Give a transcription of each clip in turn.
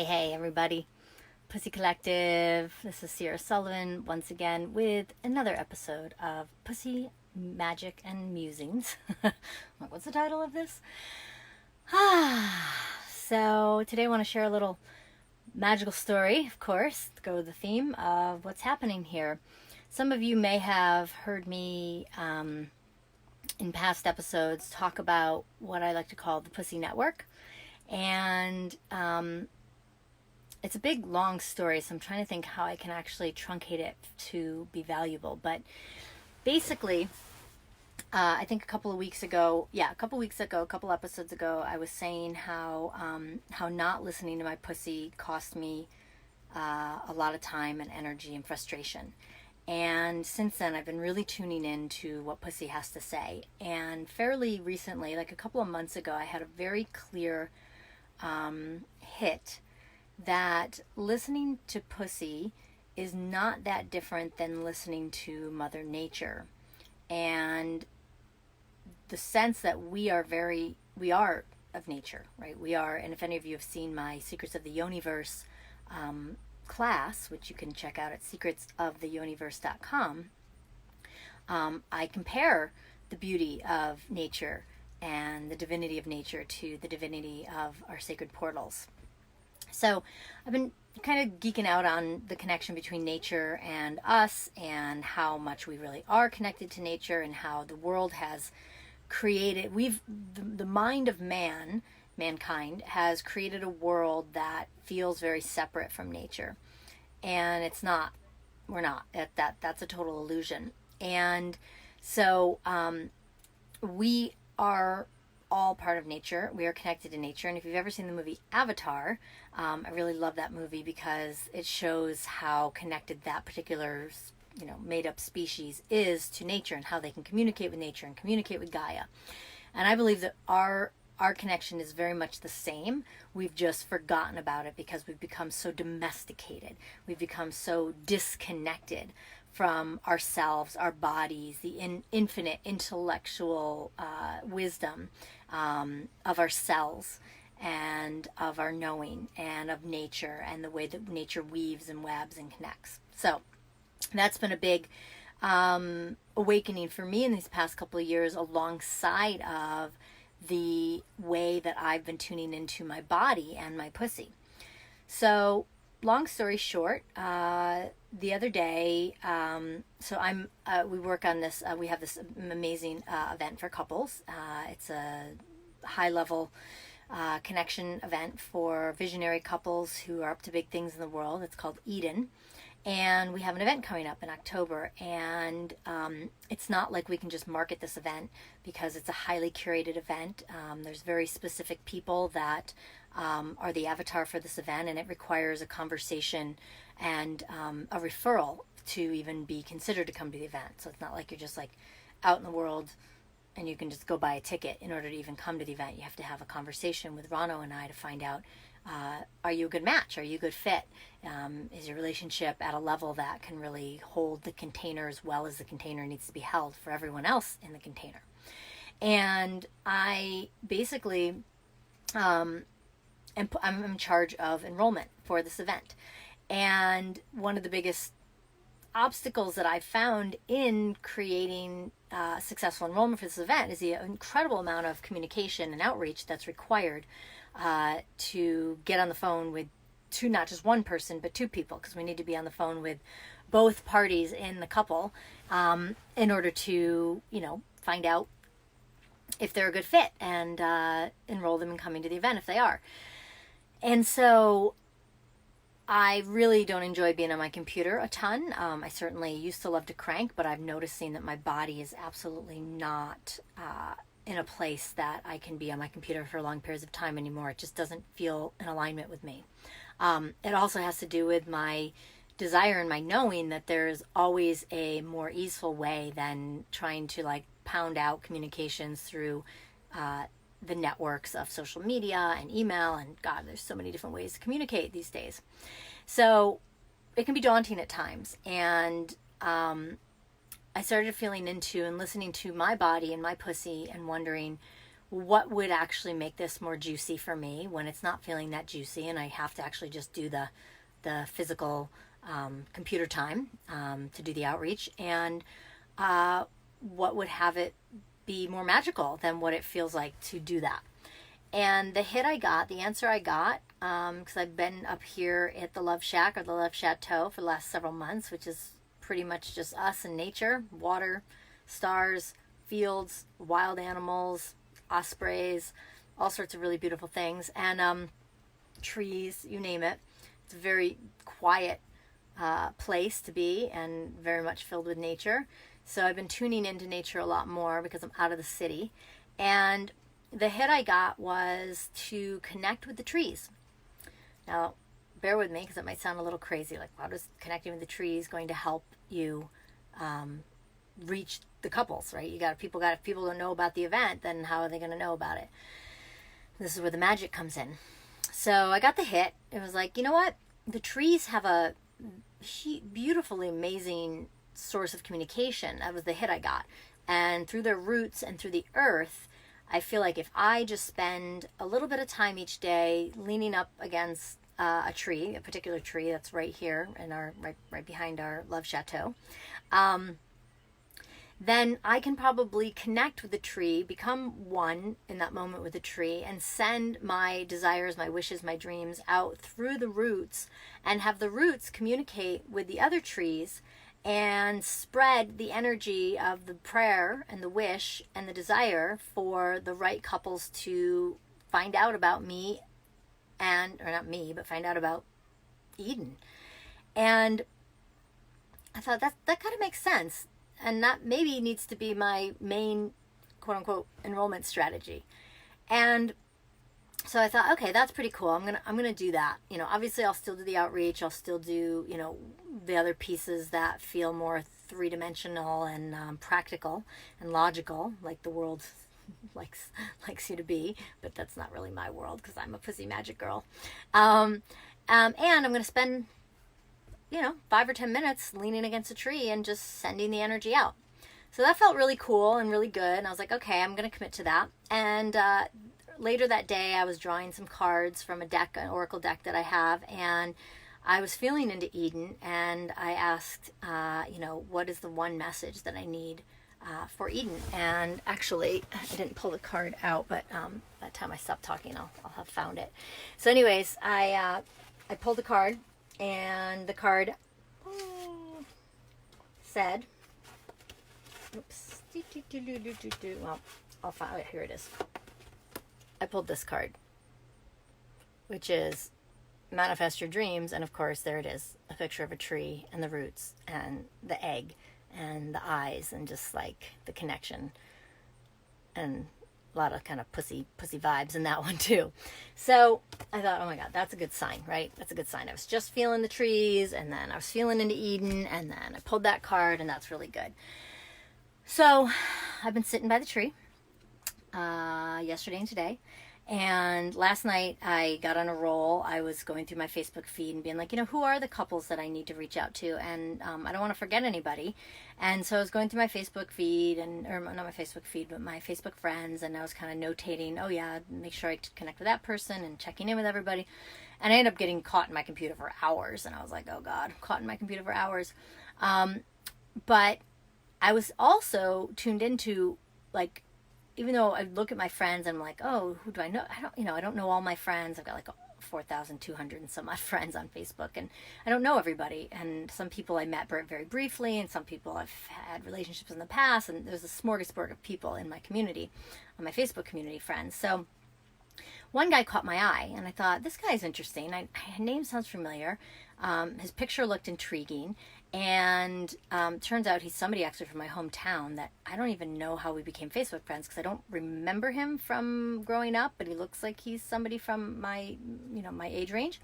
Hey, everybody. Pussy Collective. This is Sierra Sullivan once again with another episode of Pussy Magic and Musings. What's the title of this? So, today I want to share a little magical story, of course, to go with the theme of what's happening here. Some of you may have heard me in past episodes talk about what I like to call the Pussy Network. And it's a big, long story, so I'm trying to think how I can actually truncate it to be valuable. But basically, I think a couple episodes ago, I was saying how not listening to my pussy cost me a lot of time and energy and frustration. And since then, I've been really tuning in to what pussy has to say. And fairly recently, like a couple of months ago, I had a very clear hit that listening to pussy is not that different than listening to Mother Nature. And the sense that we are of nature, right? We are, and if any of you have seen my Secrets of the Yoniverse class, which you can check out at secretsoftheyoniverse.com, I compare the beauty of nature and the divinity of nature to the divinity of our sacred portals. So I've been kind of geeking out on the connection between nature and us and how much we really are connected to nature and how the world has created, the mind of mankind has created a world that feels very separate from nature. And it's not, we're not, that's a total illusion. And so we are all part of nature. We are connected to nature. And if you've ever seen the movie Avatar, I really love that movie because it shows how connected that particular, made up species is to nature and how they can communicate with nature and communicate with Gaia. And I believe that our connection is very much the same. We've just forgotten about it because we've become so domesticated. We've become so disconnected from ourselves, our bodies, the infinite intellectual wisdom of our cells and of our knowing and of nature and the way that nature weaves and webs and connects. So that's been a big awakening for me in these past couple of years, alongside of the way that I've been tuning into my body and my pussy. So long story short, the other day, we work on this, we have this amazing event for couples. It's a high-level connection event for visionary couples who are up to big things in the world. It's called Eden. And we have an event coming up in October, and it's not like we can just market this event because it's a highly curated event. There's very specific people that are the avatar for this event, and it requires a conversation and a referral to even be considered to come to the event. So it's not like you're just like out in the world and you can just go buy a ticket in order to even come to the event. You have to have a conversation with Rano and I to find out, are you a good match? Are you a good fit? Is your relationship at a level that can really hold the container as well as the container needs to be held for everyone else in the container? And I basically, I'm in charge of enrollment for this event. And one of the biggest obstacles that I found in creating successful enrollment for this event is the incredible amount of communication and outreach that's required to get on the phone with not just one person, but two people, because we need to be on the phone with both parties in the couple in order to, find out if they're a good fit and enroll them in coming to the event if they are. And so I really don't enjoy being on my computer a ton. I certainly used to love to crank, but I'm noticing that my body is absolutely not in a place that I can be on my computer for long periods of time anymore. It just doesn't feel in alignment with me. It also has to do with my desire and my knowing that there's always a more easeful way than trying to pound out communications through the networks of social media and email, and God, there's so many different ways to communicate these days. So it can be daunting at times. And I started feeling into and listening to my body and my pussy and wondering, what would actually make this more juicy for me when it's not feeling that juicy and I have to actually just do the physical computer time to do the outreach, and what would have it be more magical than what it feels like to do that. And the answer I got, because I've been up here at the Love Shack or the Love Chateau for the last several months, which is pretty much just us and nature, water, stars, fields, wild animals, ospreys, all sorts of really beautiful things, and trees, you name it. It's a very quiet place to be and very much filled with nature. So I've been tuning into nature a lot more because I'm out of the city. And the hit I got was to connect with the trees. Now, bear with me because it might sound a little crazy. Like, how is connecting with the trees going to help you reach the couples, right? If people don't know about the event, then how are they going to know about it? This is where the magic comes in. So I got the hit. It was like, you know what? The trees have a beautifully amazing source of communication. That was the hit I got. And through their roots and through the earth, I feel like if I just spend a little bit of time each day leaning up against a particular tree that's right here in our right behind our Love Chateau, then I can probably connect with the tree, become one in that moment with the tree, and send my desires, my wishes, my dreams out through the roots, and have the roots communicate with the other trees and spread the energy of the prayer and the wish and the desire for the right couples to find out about me, or not me, but find out about Eden. And I thought that kind of makes sense. And that maybe needs to be my main, quote unquote, enrollment strategy. And so I thought, okay, that's pretty cool. I'm gonna do that. Obviously I'll still do the outreach. I'll still do, the other pieces that feel more three-dimensional and practical and logical, like the world likes you to be. But that's not really my world because I'm a pussy magic girl. And I'm gonna spend 5 or 10 minutes leaning against a tree and just sending the energy out. So that felt really cool and really good. And I was like, okay, I'm going to commit to that. And later that day, I was drawing some cards from an oracle deck that I have. And I was feeling into Eden. And I asked, what is the one message that I need for Eden? And actually, I didn't pull the card out, but by the time I stop talking, I'll have found it. So anyways, I pulled the card. And the card said, oops, well, I'll find it. Here it is. I pulled this card, which is manifest your dreams. And of course, there it is, a picture of a tree and the roots and the egg and the eyes and just like the connection and a lot of kind of pussy vibes in that one too. So I thought, oh my God, that's a good sign, right? That's a good sign. I was just feeling the trees, and then I was feeling into Eden, and then I pulled that card, and that's really good. So I've been sitting by the tree yesterday and today. And last night I got on a roll. I was going through my Facebook feed and being like, who are the couples that I need to reach out to? And I don't want to forget anybody. And so I was going through my Facebook feed, or not my Facebook feed, but my Facebook friends. And I was kind of notating, oh yeah, make sure I connect with that person and checking in with everybody. And I ended up getting caught in my computer for hours. And I was like, oh God, I'm caught in my computer for hours. But I was also tuned into, like, even though I look at my friends and I'm like, oh, who do I know? I don't know all my friends. I've got like 4,200 and some odd friends on Facebook, and I don't know everybody. And some people I met very briefly, and some people I've had relationships in the past. And there's a smorgasbord of people in my community, on my Facebook community friends. So one guy caught my eye, and I thought, this guy's interesting. His name sounds familiar. His picture looked intriguing. And turns out he's somebody actually from my hometown that I don't even know how we became Facebook friends, because I don't remember him from growing up, but he looks like he's somebody from my age range.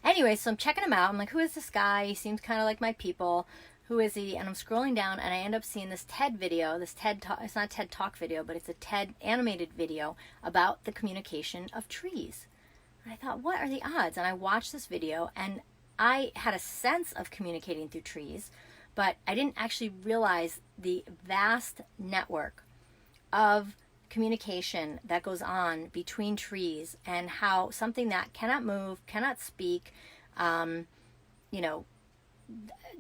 Anyway, so I'm checking him out. I'm like, who is this guy? He seems kind of like my people. Who is he? And I'm scrolling down, and I end up seeing this TED video, it's not a TED Talk video, but it's a TED animated video about the communication of trees. And I thought, what are the odds? And I watched this video, and I had a sense of communicating through trees, but I didn't actually realize the vast network of communication that goes on between trees, and how something that cannot move, cannot speak, you know,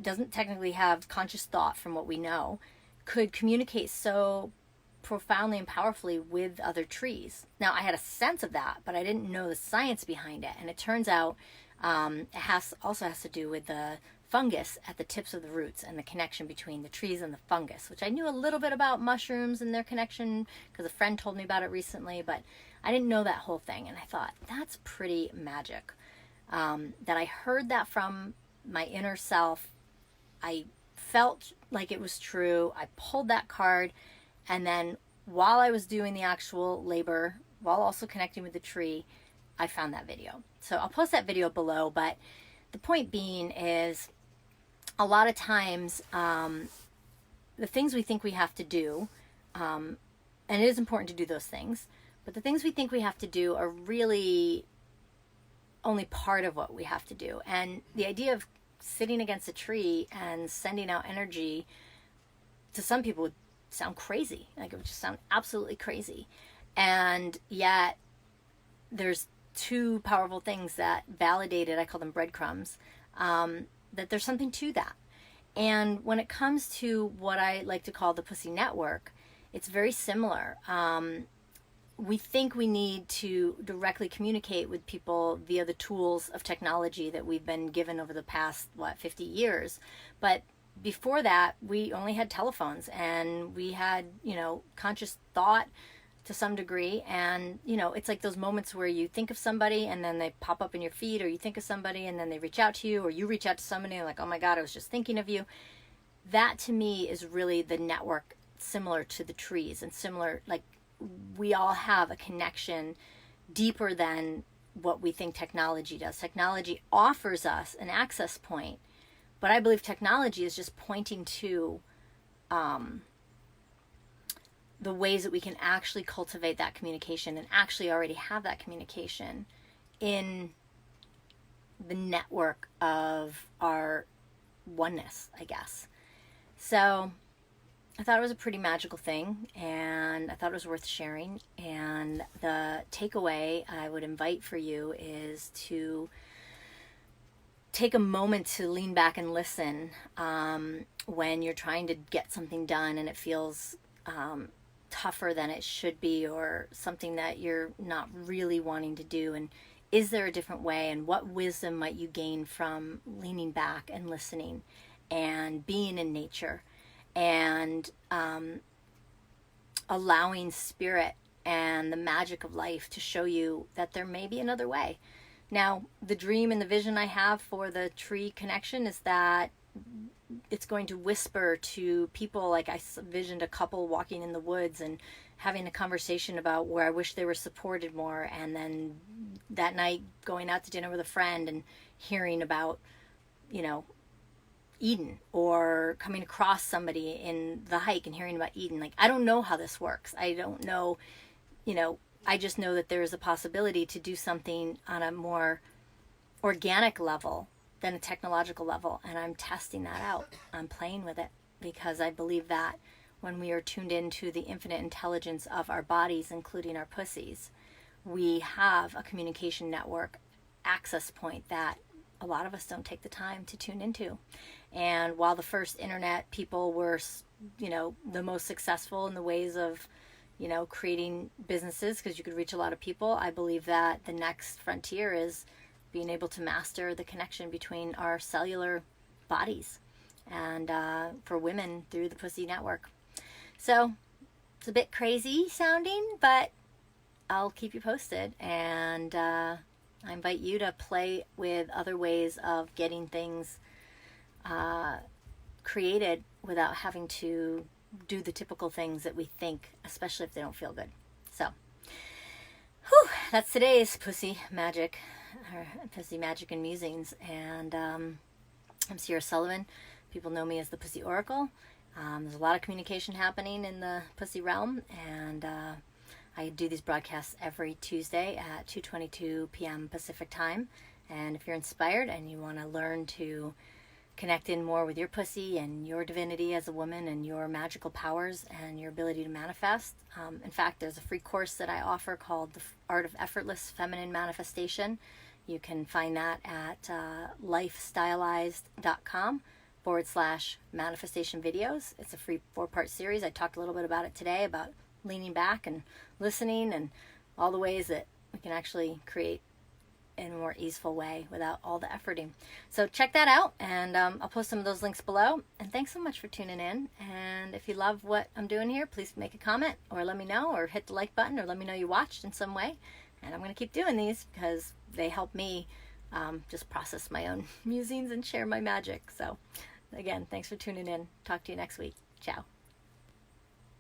doesn't technically have conscious thought from what we know, could communicate so profoundly and powerfully with other trees. Now, I had a sense of that, but I didn't know the science behind it. And it turns out it also has to do with the fungus at the tips of the roots and the connection between the trees and the fungus, which I knew a little bit about mushrooms and their connection because a friend told me about it recently, but I didn't know that whole thing. And I thought, that's pretty magic. That I heard that from my inner self. I felt like it was true. I pulled that card, and then while I was doing the actual labor, while also connecting with the tree, I found that video. So I'll post that video below, but the point being is, a lot of times, the things we think we have to do, and it is important to do those things, but the things we think we have to do are really only part of what we have to do. And the idea of sitting against a tree and sending out energy, to some people would sound crazy. Like, it would just sound absolutely crazy. And yet there's two powerful things that validated, I call them breadcrumbs, that there's something to that. And when it comes to what I like to call the pussy network, it's very similar. We think we need to directly communicate with people via the tools of technology that we've been given over the past, 50 years. But before that, we only had telephones, and we had, conscious thought to some degree. And, it's like those moments where you think of somebody and then they pop up in your feed, or you think of somebody and then they reach out to you, or you reach out to somebody and like, oh my God, I was just thinking of you. That to me is really the network, similar to the trees, and similar, like, we all have a connection deeper than what we think technology does. Technology offers us an access point, but I believe technology is just pointing to the ways that we can actually cultivate that communication, and actually already have that communication in the network of our oneness, I guess. So I thought it was a pretty magical thing, and I thought it was worth sharing. And the takeaway I would invite for you is to take a moment to lean back and listen when you're trying to get something done and it feels tougher than it should be, or something that you're not really wanting to do. And is there a different way? And what wisdom might you gain from leaning back and listening and being in nature, and allowing spirit and the magic of life to show you that there may be another way. Now, the dream and the vision I have for the tree connection is that it's going to whisper to people. Like, I visioned a couple walking in the woods and having a conversation about where I wish they were supported more, and then that night going out to dinner with a friend and hearing about, Eden, or coming across somebody in the hike and hearing about Eden. Like, I don't know how this works. I don't know, I just know that there is a possibility to do something on a more organic level than a technological level. And I'm testing that out. I'm playing with it, because I believe that when we are tuned into the infinite intelligence of our bodies, including our pussies, we have a communication network access point that a lot of us don't take the time to tune into. And while the first internet people were, the most successful in the ways of, creating businesses because you could reach a lot of people, I believe that the next frontier is being able to master the connection between our cellular bodies, and for women through the pussy network. So it's a bit crazy sounding, but I'll keep you posted. And I invite you to play with other ways of getting things created without having to do the typical things that we think, especially if they don't feel good. So, that's today's Pussy Magic, or Pussy Magic and Musings. And I'm Sierra Sullivan. People know me as the Pussy Oracle. There's a lot of communication happening in the pussy realm, and I do these broadcasts every Tuesday at 2:22 p.m. Pacific time. And if you're inspired and you want to learn to connect in more with your pussy and your divinity as a woman and your magical powers and your ability to manifest. In fact, there's a free course that I offer called The Art of Effortless Feminine Manifestation. You can find that at lifestylized.com/manifestation videos. It's a free 4-part series. I talked a little bit about it today, about leaning back and listening and all the ways that we can actually create in a more easeful way without all the efforting. So check that out, and I'll post some of those links below. And thanks so much for tuning in. And if you love what I'm doing here, please make a comment or let me know, or hit the like button, or let me know you watched in some way. And I'm going to keep doing these because they help me just process my own musings and share my magic. So again, thanks for tuning in. Talk to you next week. Ciao.